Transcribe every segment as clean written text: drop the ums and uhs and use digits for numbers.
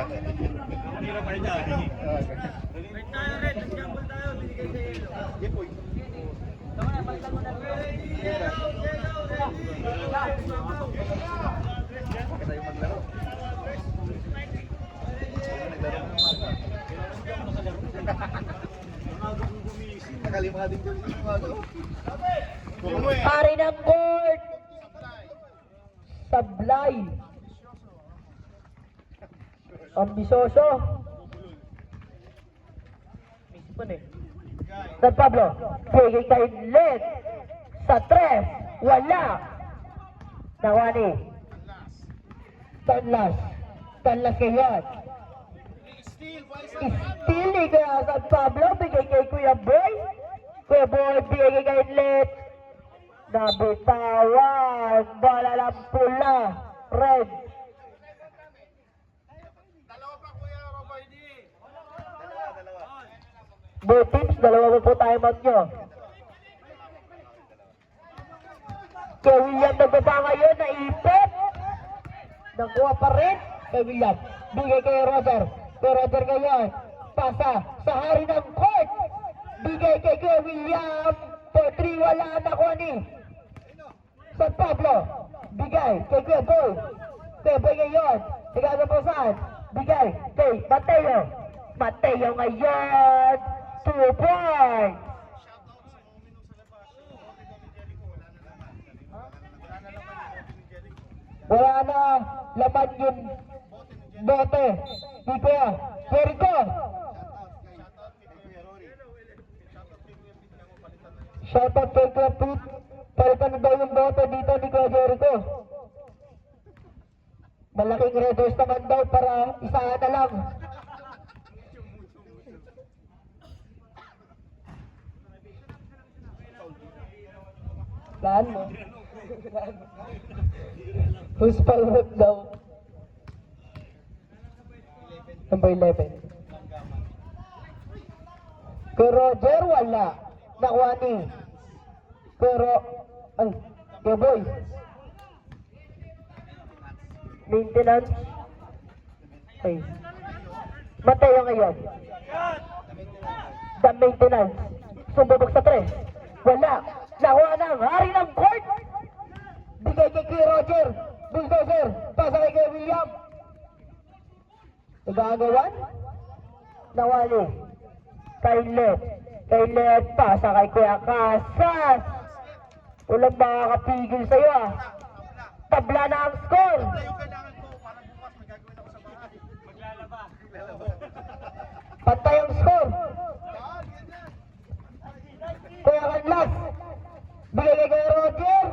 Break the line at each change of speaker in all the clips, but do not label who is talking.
Hindi na pa rin dyan.
Tayo rin, nag-gamble tayo, binigay sa yelo.
Jepoy.
Tama na, balikan mo na.
Tayo maglaro. Nakalima din dyan.
Pare ng court. Sablay. Ambisyoso. Misipon eh. San Pablo. Bigay kay Led. Sa tres. Wala. Nawani. Tanlas. Tanlas kayan. Still ni kaya San Pablo. Bigay kay Kuya Boy. Kuya Boy. Bigay kay Led. Nabitawan. Bola lang pula. Red. Both teams, dalawa po tayo mat nyo. Kay William nagbaba ngayon, naipit. Nakuha pa rin. Kay William. Bigay kay Roger. Kay Roger ngayon. Pasa sa hari ng court. Bigay kay William. For 3, wala nakuha ni San Pablo. Bigay kay Kuya Boy. Kuya Boy ngayon. Sigado po saan? Bigay kay Mateo. Mateo ngayon. 2 points. Wala na laman yung bote. Dito ya. Jericho. Shoutout kay Kuya Pete. Palitan na daw yung bote dito ni Kuya Jericho. Malaking redos naman daw para isahan na lang. Laan mo. Who's palwag daw? Number 11. Kay Roger, wala. Nakuha ni. Pero, ay, kay Boy. Maintenance. Ay. Mateo ngayon. The maintenance. Sumbubog sa 3. Wala. Nakuha ng hari ng court. Bigay kay Kuya Roger. Bulldozer. Pasa kay Kuya William. Nagagawan. Nawali. Kay Led. Kay Led. Pasa kay Kuya Casas. Walang makakapigil sa'yo ah. Tabla na ang score. Pantay ang score. Kuya Canlas. Bigay kay Kuya Roger.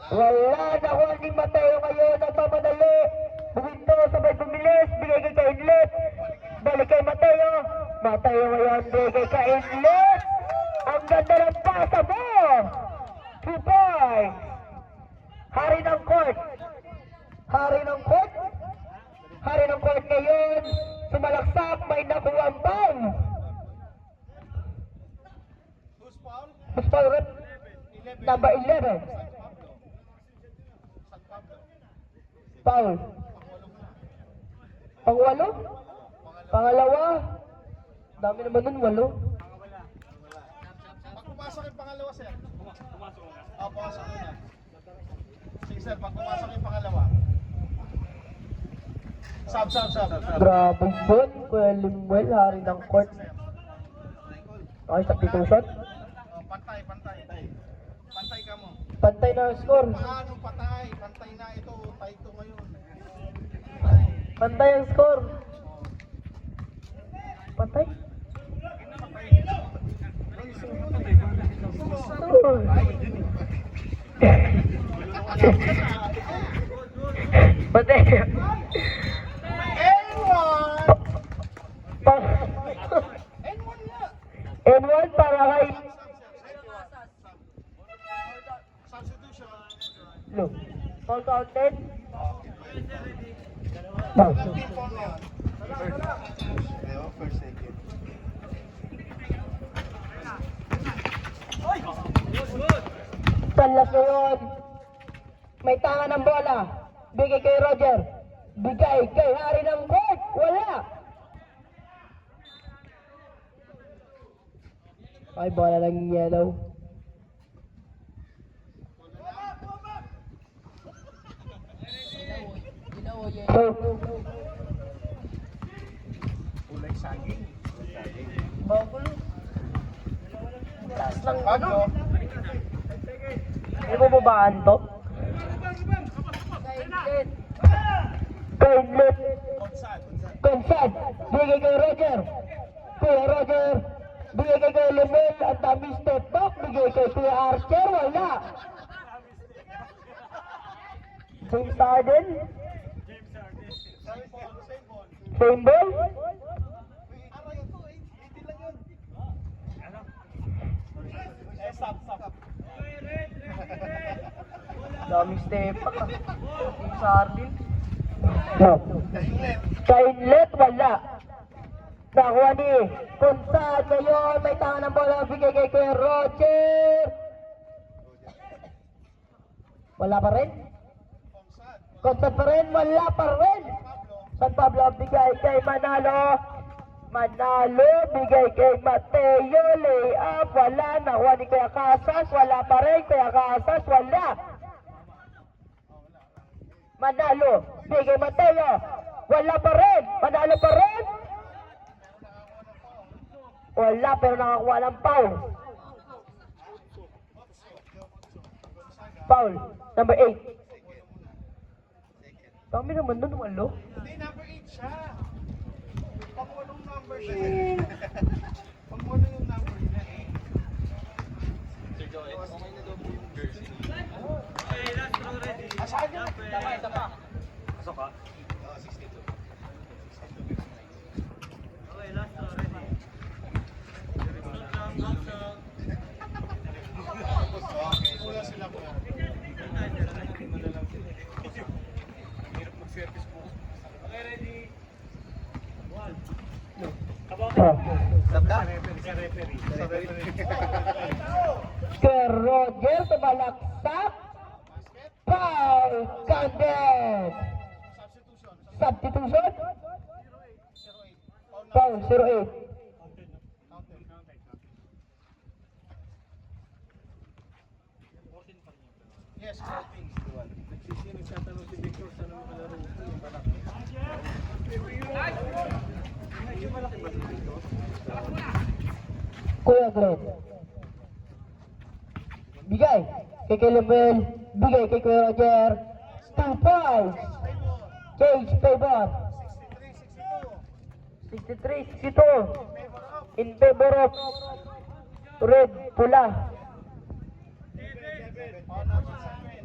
Wala na ko ni Mateo ngayon. Nagmamadali. Buwinto sabay bumilis. Bigay kay Kainlet. Balik kay Mateo. Mateo ngayon. Bigay kay Kainlet. Ang ganda ng pasa mo. 2 points. Hari ng court. Hari ng court. Hari ng court ngayon. Sumalaksak. May nakuha ang ball. Who's foul rep? Number 11. Foul. Pang-walo? Pangalawa? Dami naman nun, 8.
Pag pumasok yung pangalawa, sir. Pumasok na. Sige, sir. Pag pumasok yung pangalawa. Sub.
Grabe yun. Kuya Limuel, hari ng court. Okay, substitution.
Pantay. Pantay ka mo.
Pantay na ang score.
Paano patay? Pantay na ito. Tay ito ngayon.
Pantay ang score. Pantay? Pantay. N1 para kay Lo. Call counted. Bow.
First, second.
Tanlas ngayon. May tanga ng bola. Bigay kay Roger. Bigay kay Hari ng court. Wala. Ay, bola lang yellow. So,
Kulay saging.
bagulo. Taas ng ano?
Pablo.
Hindi mo babaan to? Kainlit.
Konsad.
Konsad. Bigay kay Roger. Kuya Roger. Bigay kay Lemel. Ang dami step back. Bigay kay Kuya Archer. Wala. James Harden. Same ball. Dami step back. James Harden. No. Kainlet, wala. Nakuha ni Konsad ngayon. May tangan ng bola. Bigay kay Kuya Roger. Wala pa rin? Konsad pa rin. Wala pa rin. San Pablo bigay kay Manalo. Manalo bigay kay Mateo. Layup. Wala. Nakuha ni Kuya Casas. Wala pa rin. Kuya Casas. Wala. Manalo. Bigay Mateo. Wala pa rin. Manalo pa rin. Wala, pero nakakuha ng foul. Foul. Number 8. Dami naman doon, walo.
Hindi, number 8 siya. Pangulong number siya. Pangulong yung number niya. Sir Joel, okay na daw po yung jersey.
Okay, last row ready.
Asahan niya? Ito pa.
Pasok ka?
62.
Okay, last row ready.
Okay, kuya sila po. Hirap mag-service po.
Okay, ready. One. Sa referee.
Kuya Roger, tumalaksak. Foul. Counted. Substitution. Foul, 08.
Yes, 14.
Nagtatanong si Victor sa naman kalaro. Medyo malaki ba si Victor?
Kuya Glenn. Bigay kay Lemel. Bigay kay Kuya Roger. 2 points. Change favor. 63-62. In favor of red, pula.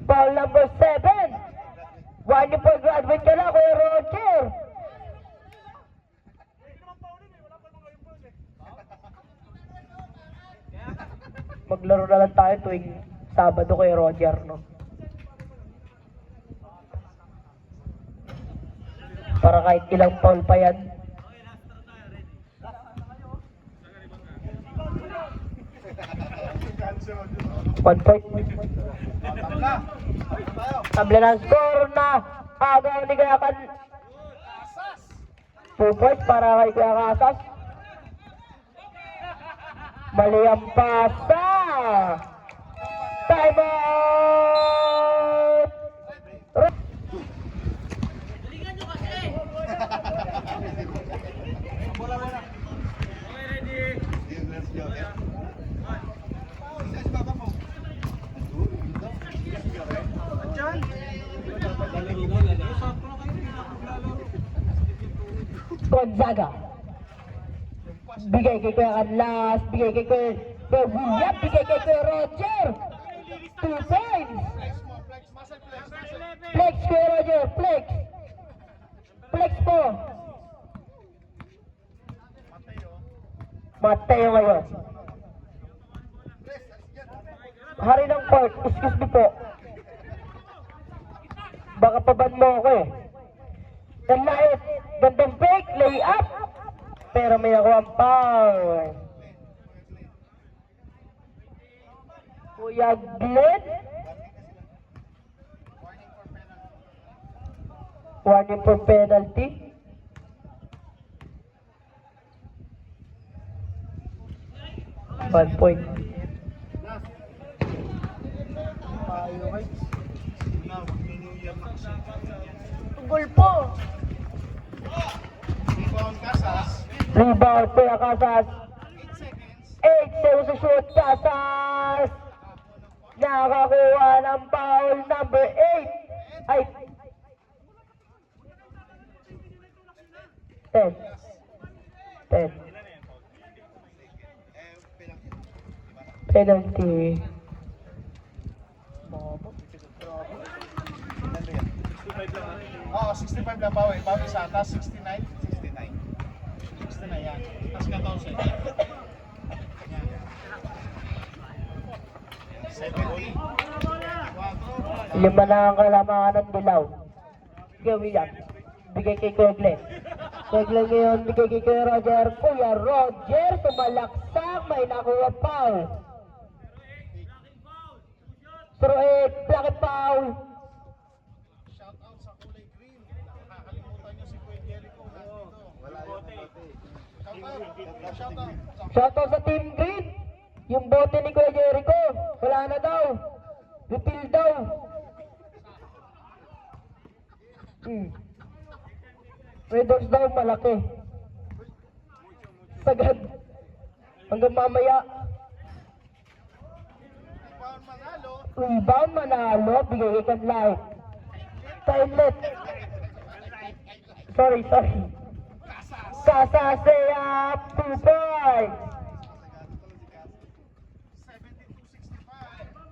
Foul number 7. Wonderful graduate ka na, Kuya Roger. Maglaro na lang tayo tuwing Sabado, Kuya Roger, no? Para kahit ilang foul pa yan. One point.
Tabla. Tayo.
Tabla ng score na agaw ni Kuya Kan. 2 points para kay Kuya Casas. Mali ang pasa. Time out!
Okay, ready.
Gonzaga. Bigay kay Kuya Canlas, bigay kay Kuya William, bigay kay Kuya Roger. 2 points.
Flex mo, flex. Muscle flex.
Flex Kuya Roger, flex. Flex po. Mateo ngayon. Hari ng court, excuse me po. Baka paban mo ako eh. Kanlait, gandang fake, lay up. Pero may ako ang foul. Kuya Glenn. Warning for penalty. One point.
Tayo guys. Na, mag-New Year na kasi.
Goal po.
Rebound Casas.
Rebound Kuya Casas.
8 seconds.
8 seconds to shoot. Casas. Nakakuha ng foul number 8. Ay. 10. 10. Penalty.
Oo, 65 lang bawi. Bawi sa atas, 69. 69. 69 yan. Tapos 14. Yan. 70. 4.
Lima na ang kalamangan ng dilaw. Sige, William. Bigay kay Kuya Glenn. Kuya Glenn ngayon, bigay kay Kuya Roger. Kuya Roger, tumalaksak. May nakuha foul. Throw it, black and foul.
Shout out sa kulay green. Nakakalimutan nyo si Kuya Jericho. Nandito. Wala yung bote. Shout out.
Shoutout sa Team Green. Yung bote ni Kuya Jericho. Wala na daw. Refill daw. Red Doors daw malaki. Sagad. Hanggang mamaya.
Rebound Manalo.
Rebound manalo. Bigay kay Kanlay. Timelet. Sorry. Casas stay up. 2 points.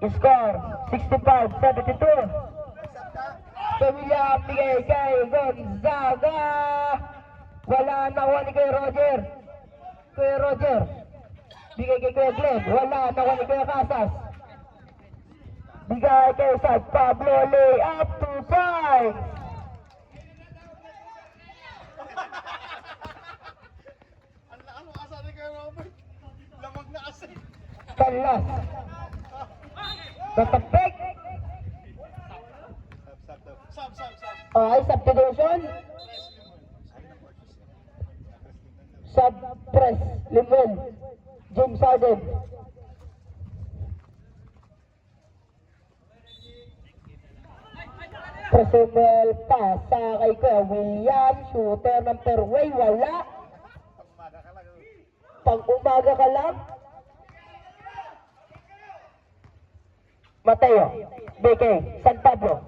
72-65.
Score 65-72. William bigay kay Gonzaga. Wala nakuha ni Kuya Roger. Kuya Roger. Bigay kay Kuya Glenn. Wala nakuha ni Kuya Casas. Bigay kay San Pablo. Lay up 2 points.
Ano asa ni Kuya Robert? Lamag na asa.
Talas. Tatapik.
Sub.
Okay, substitution. Sub-press. Limon. James Harden. Presumel pass sa kay Kuya William. Shooter ng fairway. Wala. Pang umaga ka lang. Mateo. BK. San Pablo.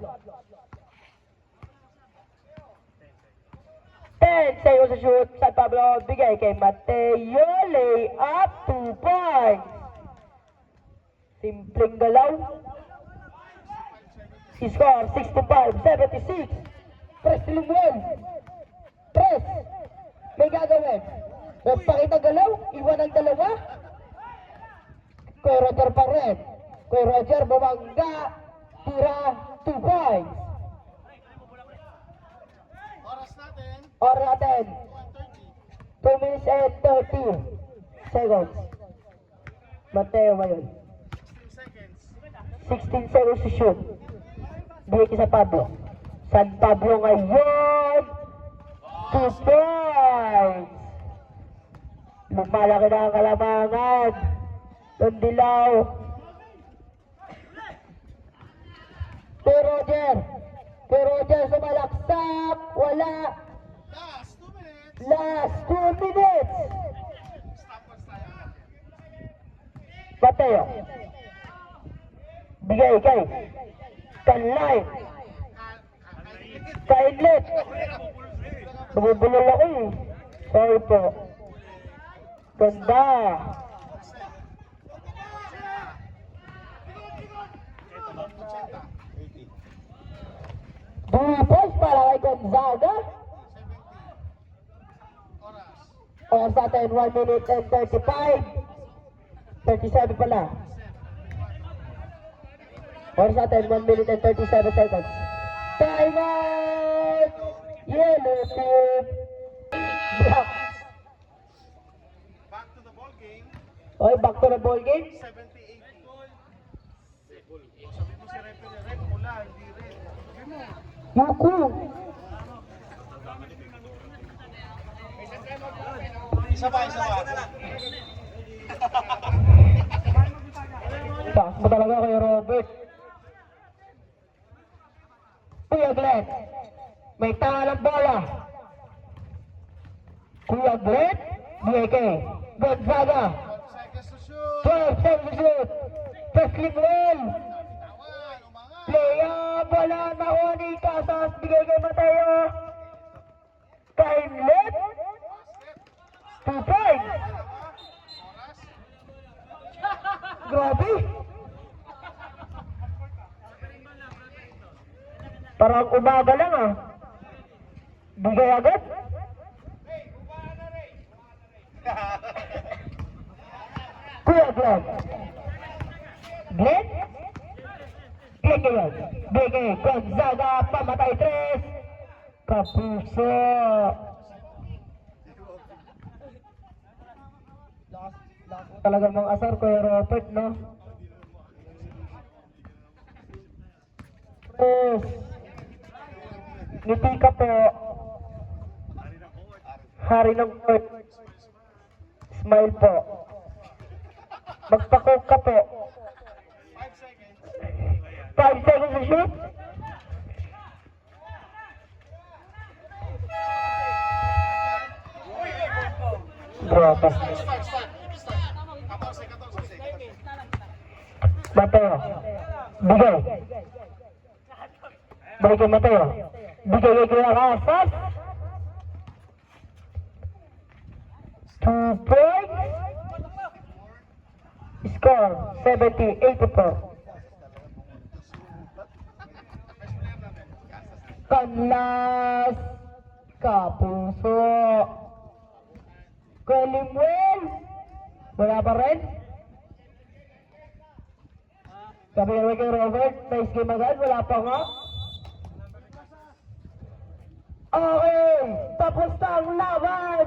10 seconds to shoot. San Pablo. Bigay kay Mateo. Lay up 2 points. Simpleng galaw. Score 65-76. Press Lumuel. Press. May gagawin. Nagpakita galaw. Iwan ang dalawa. Kuya Roger pa rin. Kuya Roger bumangga. Tira 2 points.
Oras natin.
2 minutes and 30 seconds. Mateo ngayon. 16 seconds to shoot. Bigay kay San Pablo. San Pablo ngayon. 2 points. Lumalaki na ang kalamangan. Tundilaw. Kuya Roger. Kuya Roger sumalaksak. Wala.
Last 2 minutes.
Last 2 minutes.
Stoppers tayo.
Mateo. Bigay kay Kanlay. Kainlet. Bumubulol ako eh. Sorry po. Ganda. Dupos para kay Gonzaga. Oras natin 1 minute and 35. 37 pala. Oras natin 1 minute and 37 seconds. Time out! Yellow team. Black.
Back to the ball game.
Okay, back to the ball game.
70-80. Sabi mo si referee, red, pula, hindi red. Sabi mo.
Yuku.
Isa pa.
Taas mo talaga kay Robert. Kuya Glenn, may tanga ng bola. Kuya Glenn, BK, Gonzaga, 12 seconds to shoot. Wrestling well. Play up, wala na ni Casas, bigay kay Mateo. Kainlet, 2 points. Grabe. Parang umaga lang ah. Bigay agad. Kuya Glenn. Glenn? Glenn yun. Bigay. Gonzaga, pamatay 3. Kapuso. Talagang mga asar, Kuya Robert, no? Yes. Ngiti ka po. Hari ng court. Smile po. Magpa-coke ka po. 5 seconds to shoot. Grabe. Mateo. Bigay. Balik kay Mateo. Bigay kay Kuya Casas. 2 points. Score 70-84. Kanlas. Kapuso. Kalimwel. Wala pa rin? Sabi naman kay Robert, nice game agad, wala pa nga. Okay, tapos na ang laban.